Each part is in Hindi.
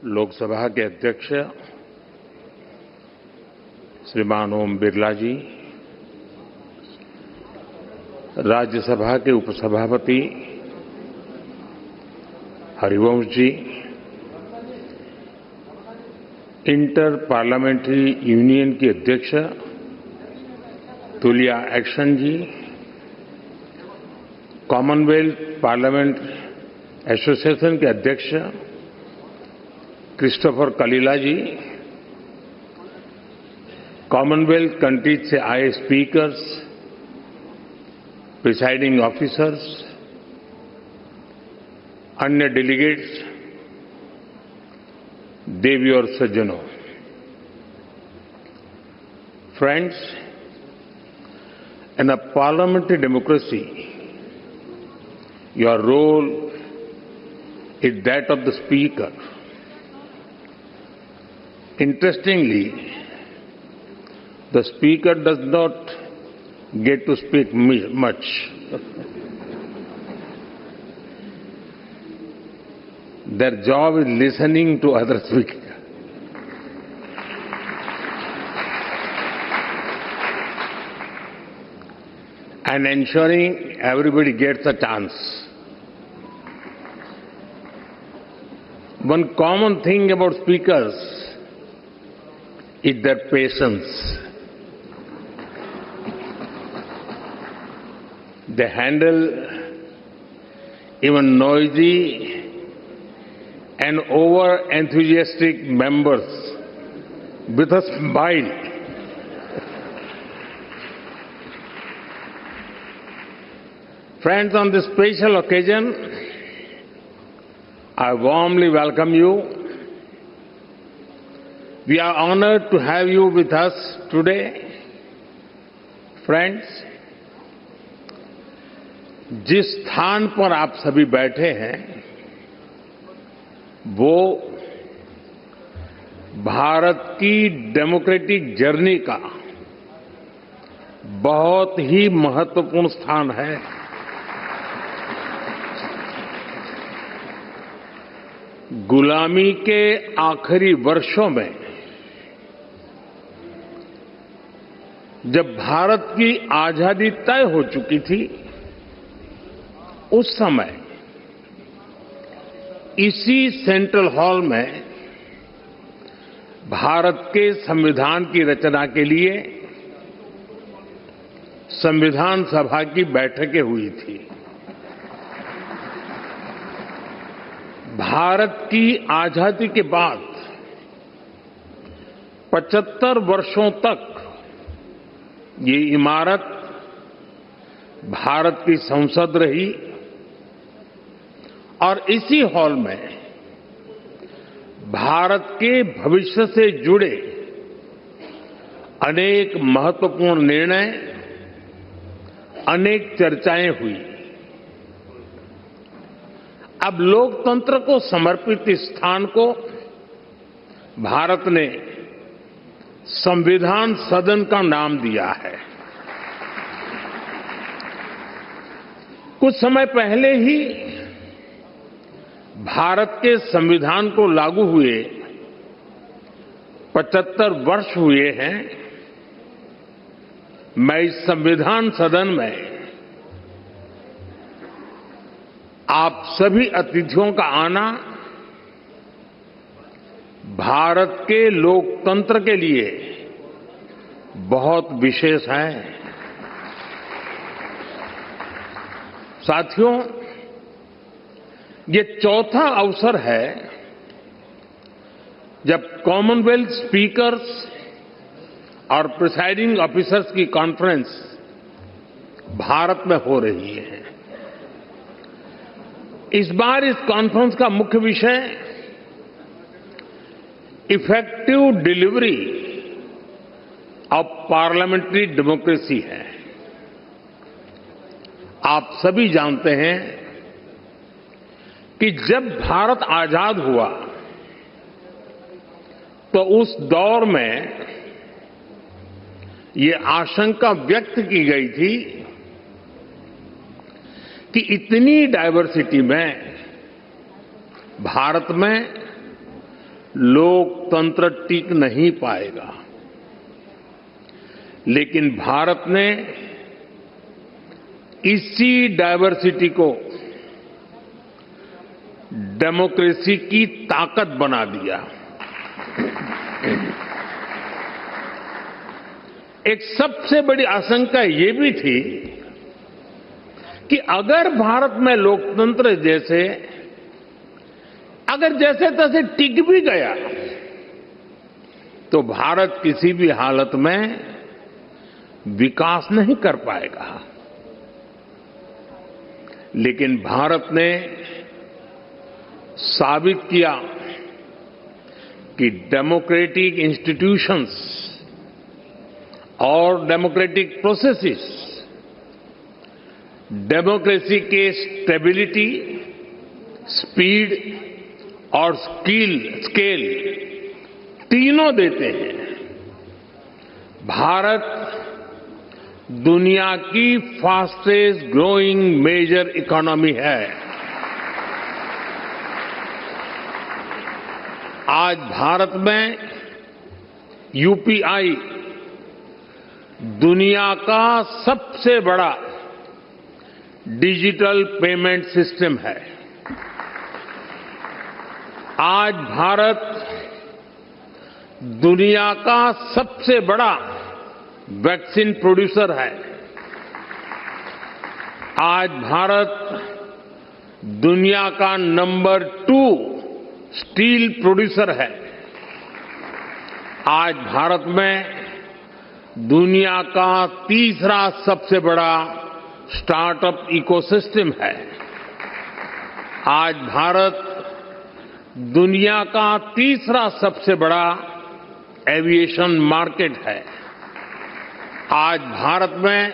लोकसभा के अध्यक्ष श्रीमान ओम बिरला जी, राज्यसभा के उपसभापति Harivansh ji, inter parliamentary union की अध्यक्ष तुलिया एक्शन जी, कॉमनवेल्थ पार्लियामेंट एसोसिएशन के अध्यक्ष क्रिस्टोफर कलीला जी, कॉमनवेल्थ कंट्रीज से आए स्पीकर्स, प्रिसाइडिंग ऑफिसर्स, अन्य डेलीगेट्स, देवी और सज्जनों, friends, in a parliamentary democracy, your role is that of the speaker. Interestingly, the speaker does not get to speak much. Their job is listening to other speakers. And ensuring everybody gets a chance. One common thing about speakers is their patience. They handle even noisy and over-enthusiastic members with a smile. Friends, on this special occasion, I warmly welcome you. We are honored to have you with us today. Friends, जिस स्थान पर आप सभी बैठे हैं, वो भारत की डेमोक्रेटिक जर्नी का बहुत ही महत्वपूर्ण स्थान है। गुलामी के आखिरी वर्षों में जब भारत की आजादी तय हो चुकी थी, उस समय इसी सेंट्रल हॉल में भारत के संविधान की रचना के लिए संविधान सभा की बैठकें हुई थी। भारत की आजादी के बाद 75 वर्षों तक ये इमारत भारत की संसद रही और इसी हॉल में भारत के भविष्य से जुड़े अनेक महत्वपूर्ण निर्णय, अनेक चर्चाएं हुई। अब लोकतंत्र को समर्पित इस स्थान को भारत ने संविधान सदन का नाम दिया है। कुछ समय पहले ही भारत के संविधान को लागू हुए 75 वर्ष हुए हैं। मैं इस संविधान सदन में आप सभी अतिथियों का आना भारत के लोकतंत्र के लिए बहुत विशेष है। साथियों, ये चौथा अवसर है जब कॉमनवेल्थ स्पीकर्स और प्रिसाइडिंग ऑफिसर्स की कॉन्फ्रेंस भारत में हो रही है। इस बार इस कॉन्फ्रेंस का मुख्य विषय effective delivery of parliamentary democracy है। आप सभी जानते हैं कि जब भारत आजाद हुआ तो उस दौर में ये आशंका व्यक्त की गई थी कि इतनी डायवर्सिटी में भारत में लोकतंत्र टिक नहीं पाएगा। लेकिन भारत ने इसी डायवर्सिटी को डेमोक्रेसी की ताकत बना दिया। एक सबसे बड़ी आशंका ये भी थी कि अगर भारत में लोकतंत्र अगर जैसे तैसे टिक भी गया तो भारत किसी भी हालत में विकास नहीं कर पाएगा। लेकिन भारत ने साबित किया कि डेमोक्रेटिक इंस्टीट्यूशंस और डेमोक्रेटिक प्रोसेसेस डेमोक्रेसी के स्टेबिलिटी, स्पीड और स्केल तीनों देते हैं। भारत दुनिया की फास्टेस्ट ग्रोइंग मेजर इकोनॉमी है। आज भारत में यूपीआई दुनिया का सबसे बड़ा डिजिटल पेमेंट सिस्टम है। आज भारत दुनिया का सबसे बड़ा वैक्सीन प्रोड्यूसर है। आज भारत दुनिया का नंबर 2 स्टील प्रोड्यूसर है। आज भारत में दुनिया का तीसरा सबसे बड़ा स्टार्टअप इकोसिस्टम है। आज भारत दुनिया का तीसरा सबसे बड़ा एविएशन मार्केट है। आज भारत में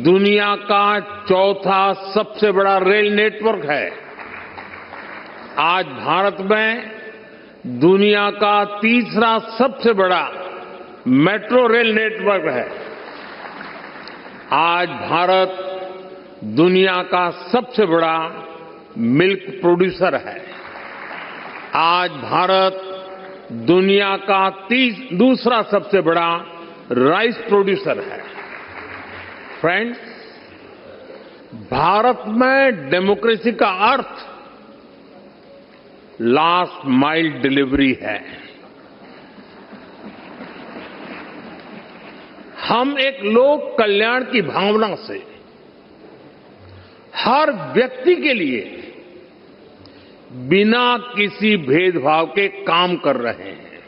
दुनिया का चौथा सबसे बड़ा रेल नेटवर्क है। आज भारत में दुनिया का तीसरा सबसे बड़ा मेट्रो रेल नेटवर्क है। आज भारत दुनिया का सबसे बड़ा मिल्क प्रोड्यूसर है। आज भारत दुनिया का दूसरा सबसे बड़ा राइस प्रोड्यूसर है। फ्रेंड्स, भारत में डेमोक्रेसी का अर्थ लास्ट माइल डिलीवरी है। हम एक लोक कल्याण की भावना से हर व्यक्ति के लिए बिना किसी भेदभाव के काम कर रहे हैं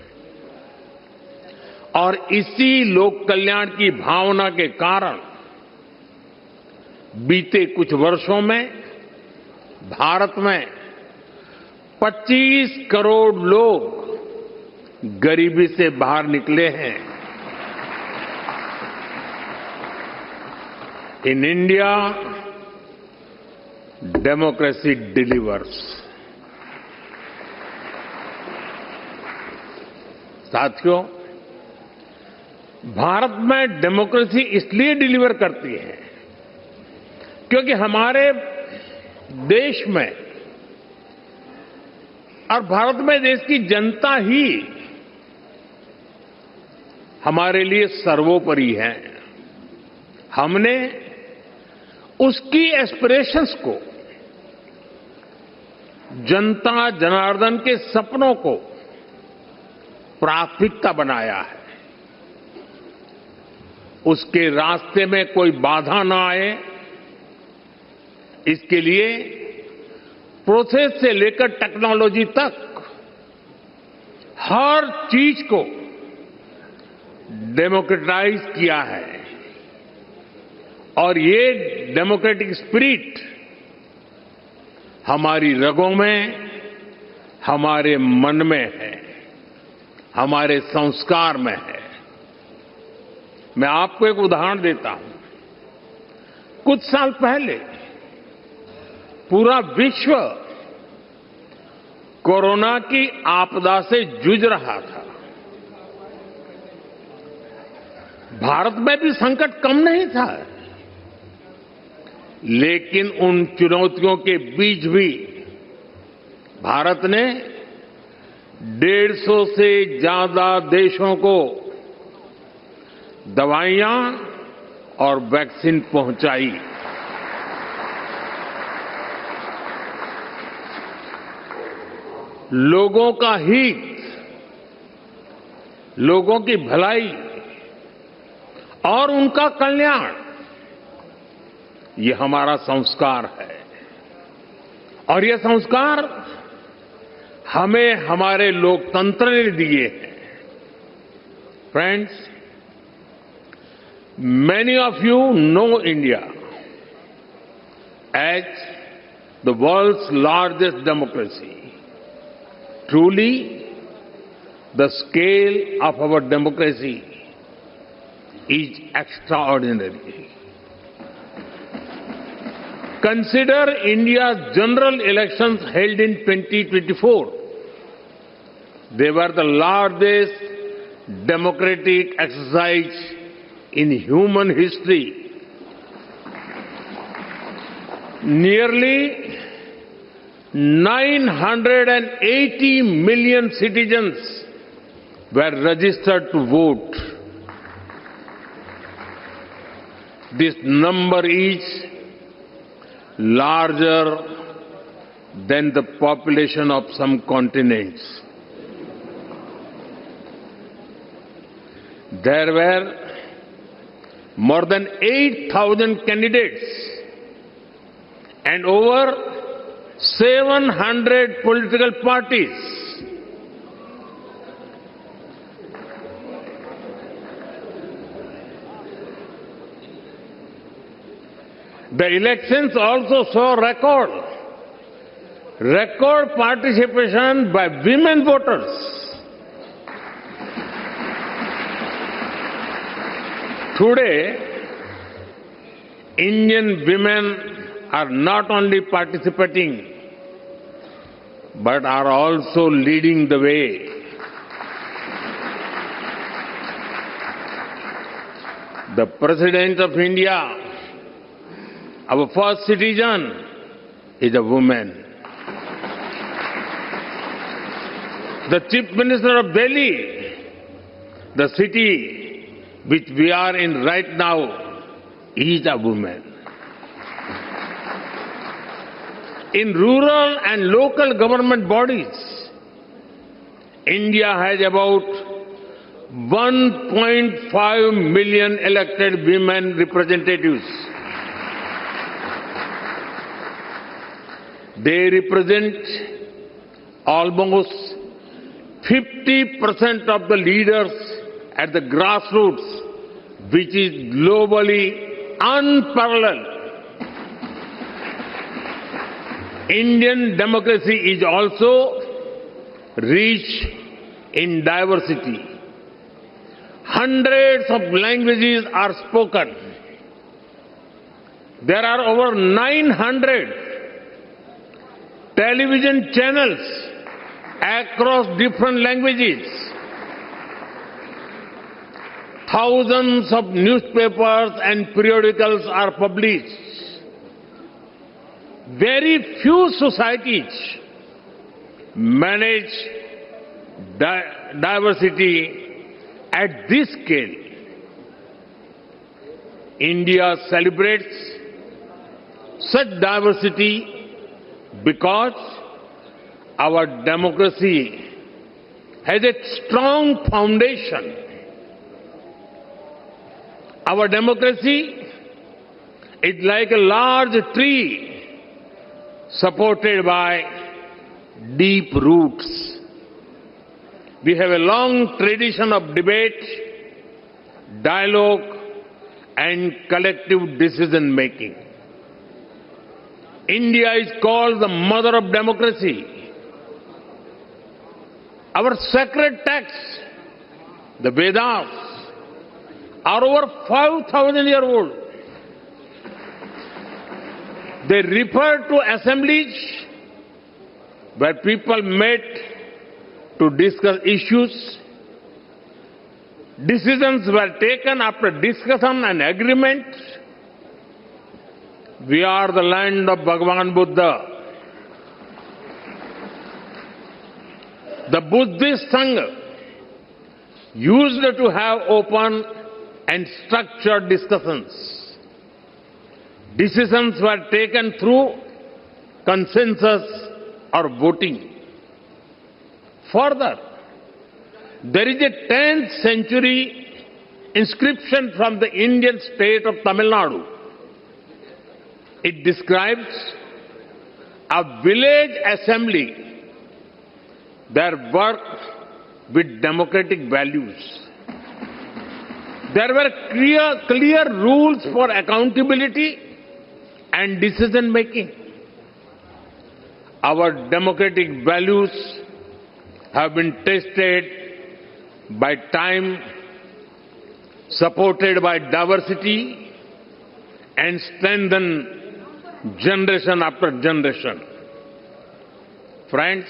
और इसी लोक कल्याण की भावना के कारण बीते कुछ वर्षों में भारत में 25 करोड़ लोग गरीबी से बाहर निकले हैं। In India democracy delivers. साथियों, भारत में डेमोक्रेसी इसलिए डिलीवर करती है क्योंकि हमारे देश में और भारत में देश की जनता ही हमारे लिए सर्वोपरि है। हमने उसकी एस्पिरेशंस को, जनता जनार्दन के सपनों को प्राथमिकता बनाया है। उसके रास्ते में कोई बाधा ना आए, इसके लिए प्रोसेस से लेकर टेक्नोलॉजी तक हर चीज को डेमोक्रेटाइज किया है और ये डेमोक्रेटिक स्पिरिट हमारी रगों में, हमारे मन में है, हमारे संस्कार में है। मैं आपको एक उदाहरण देता हूं। कुछ साल पहले पूरा विश्व कोरोना की आपदा से जूझ रहा था। भारत में भी संकट कम नहीं था, लेकिन उन चुनौतियों के बीच भी भारत ने 150 से ज्यादा देशों को दवाइयां और वैक्सीन पहुंचाई। लोगों का हित, लोगों की भलाई और उनका कल्याण, ये हमारा संस्कार है और ये संस्कार हमें हमारे लोकतंत्र ने दिए हैं। Friends, many of you know India as the world's largest democracy. Truly, the scale of our democracy is extraordinary. Consider India's general elections held in 2024. They were the largest democratic exercise in human history. Nearly 980 million citizens were registered to vote. This number is larger than the population of some continents. There were more than 8,000 candidates and over 700 political parties. The elections also saw record participation by women voters. Today, Indian women are not only participating, but are also leading the way. The President of India, our first citizen, is a woman. The Chief Minister of Delhi, the city which we are in right now, is a woman. In rural and local government bodies, India has about 1.5 million elected women representatives. They represent almost 50% of the leaders at the grassroots, which is globally unparalleled. Indian democracy is also rich in diversity. Hundreds of languages are spoken. There are over 900 television channels across different languages. Thousands of newspapers and periodicals are published. Very few societies manage diversity at this scale. India celebrates such diversity because our democracy has a strong foundation. Our democracy is like a large tree supported by deep roots. We have a long tradition of debate, dialogue, and collective decision making. India is called the mother of democracy. Our sacred texts, the Vedas, are over 5,000 years old. They refer to assemblies where people met to discuss issues. Decisions were taken after discussion and agreement. We are the land of Bhagavan Buddha. The Buddhist Sangha used to have open and structured discussions. Decisions were taken through consensus or voting. Further, there is a 10th century inscription from the Indian state of Tamil Nadu. It describes a village assembly that worked with democratic values. There were clear rules for accountability and decision making. Our democratic values have been tested by time, supported by diversity, and strengthened generation after generation. Friends,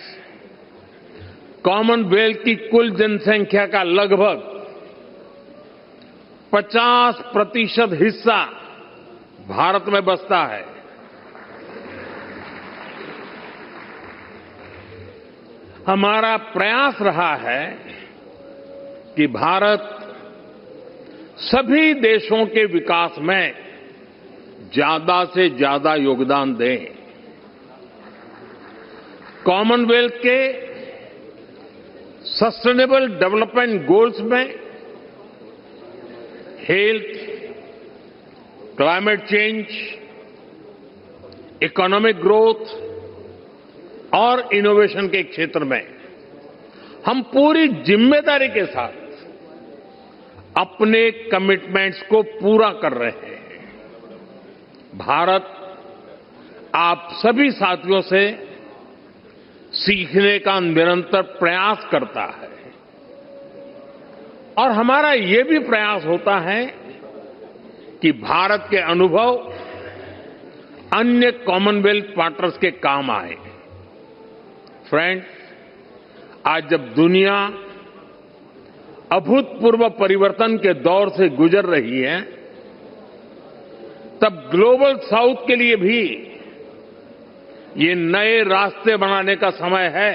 Commonwealth की कुल जनसंख्या का लगभग 50% हिस्सा भारत में बसता है। हमारा प्रयास रहा है कि भारत सभी देशों के विकास में ज्यादा से ज्यादा योगदान दे। कॉमनवेल्थ के सस्टेनेबल डेवलपमेंट गोल्स में health, climate change, economic growth और इनोवेशन के क्षेत्र में हम पूरी जिम्मेदारी के साथ अपने कमिटमेंट्स को पूरा कर रहे हैं। भारत आप सभी साथियों से सीखने का निरंतर प्रयास करता है और हमारा ये भी प्रयास होता है कि भारत के अनुभव अन्य कॉमनवेल्थ पार्टनर्स के काम आए। फ्रेंड्स, आज जब दुनिया अभूतपूर्व परिवर्तन के दौर से गुजर रही है, तब ग्लोबल साउथ के लिए भी ये नए रास्ते बनाने का समय है।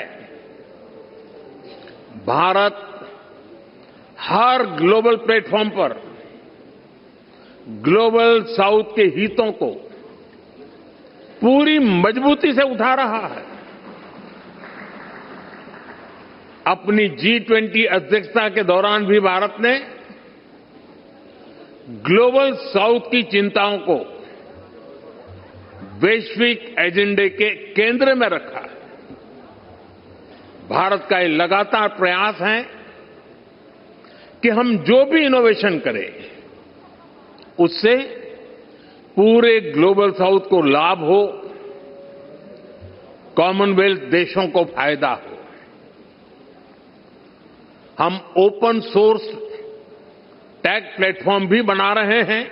भारत हर ग्लोबल प्लेटफॉर्म पर ग्लोबल साउथ के हितों को पूरी मजबूती से उठा रहा है। अपनी G20 अध्यक्षता के दौरान भी भारत ने ग्लोबल साउथ की चिंताओं को वैश्विक एजेंडे के केंद्र में रखा है। भारत का ये लगातार प्रयास है कि हम जो भी इनोवेशन करें उससे पूरे ग्लोबल साउथ को लाभ हो, कॉमनवेल्थ देशों को फायदा हो। हम ओपन सोर्स टेक प्लेटफॉर्म भी बना रहे हैं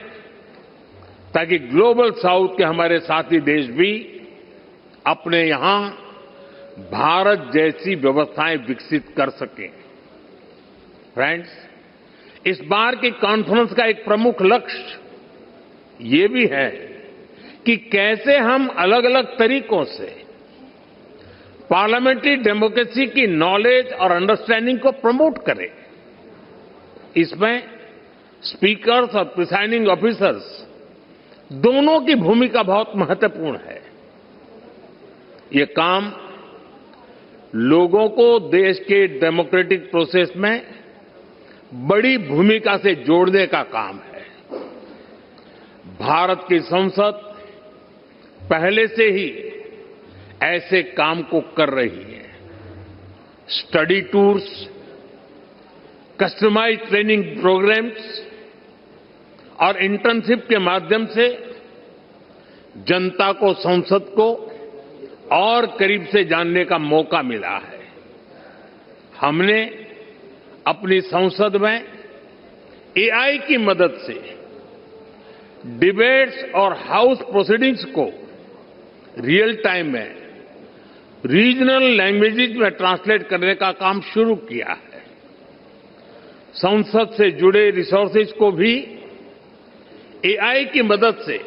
ताकि ग्लोबल साउथ के हमारे साथी देश भी अपने यहां भारत जैसी व्यवस्थाएं विकसित कर सकें। फ्रेंड्स, इस बार की कॉन्फ्रेंस का एक प्रमुख लक्ष्य ये भी है कि कैसे हम अलग अलग तरीकों से पार्लियामेंट्री डेमोक्रेसी की नॉलेज और अंडरस्टैंडिंग को प्रमोट करें। इसमें स्पीकर्स और प्रिसाइडिंग ऑफिसर्स दोनों की भूमिका बहुत महत्वपूर्ण है। ये काम लोगों को देश के डेमोक्रेटिक प्रोसेस में बड़ी भूमिका से जोड़ने का काम है। भारत की संसद पहले से ही ऐसे काम को कर रही है। Study tours, customized training programs और इंटर्नशिप के माध्यम से जनता को संसद को और करीब से जानने का मौका मिला है। हमने अपनी संसद में AI की मदद से डिबेट्स और हाउस प्रोसीडिंग्स को रियल टाइम में रीजनल लैंग्वेजेस में ट्रांसलेट करने का काम शुरू किया है। संसद से जुड़े रिसोर्सेज को भी AI की मदद से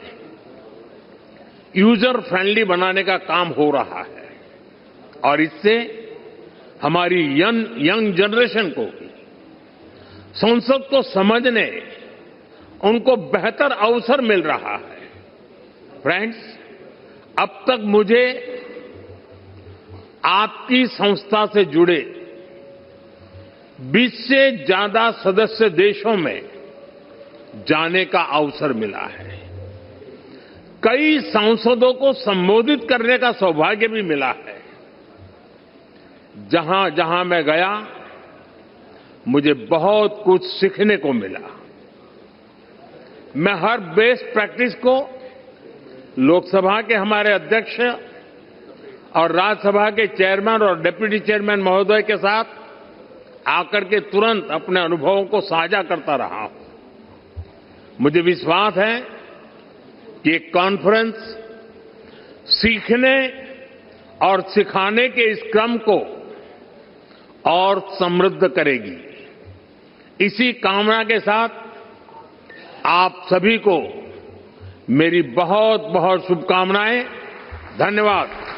यूजर फ्रेंडली बनाने का काम हो रहा है और इससे हमारी यंग जनरेशन को संसद को समझने, उनको बेहतर अवसर मिल रहा है। फ्रेंड्स, अब तक मुझे आपकी संस्था से जुड़े 20 से ज्यादा सदस्य देशों में जाने का अवसर मिला है। कई सांसदों को संबोधित करने का सौभाग्य भी मिला है। जहां जहां मैं गया, मुझे बहुत कुछ सीखने को मिला। मैं हर बेस्ट प्रैक्टिस को लोकसभा के हमारे अध्यक्ष और राज्यसभा के चेयरमैन और डिप्टी चेयरमैन महोदय के साथ आकर के तुरंत अपने अनुभवों को साझा करता रहा हूं। मुझे विश्वास है कि ये कॉन्फ्रेंस सीखने और सिखाने के इस क्रम को और समृद्ध करेगी। इसी कामना के साथ आप सभी को मेरी बहुत बहुत शुभकामनाएं। धन्यवाद।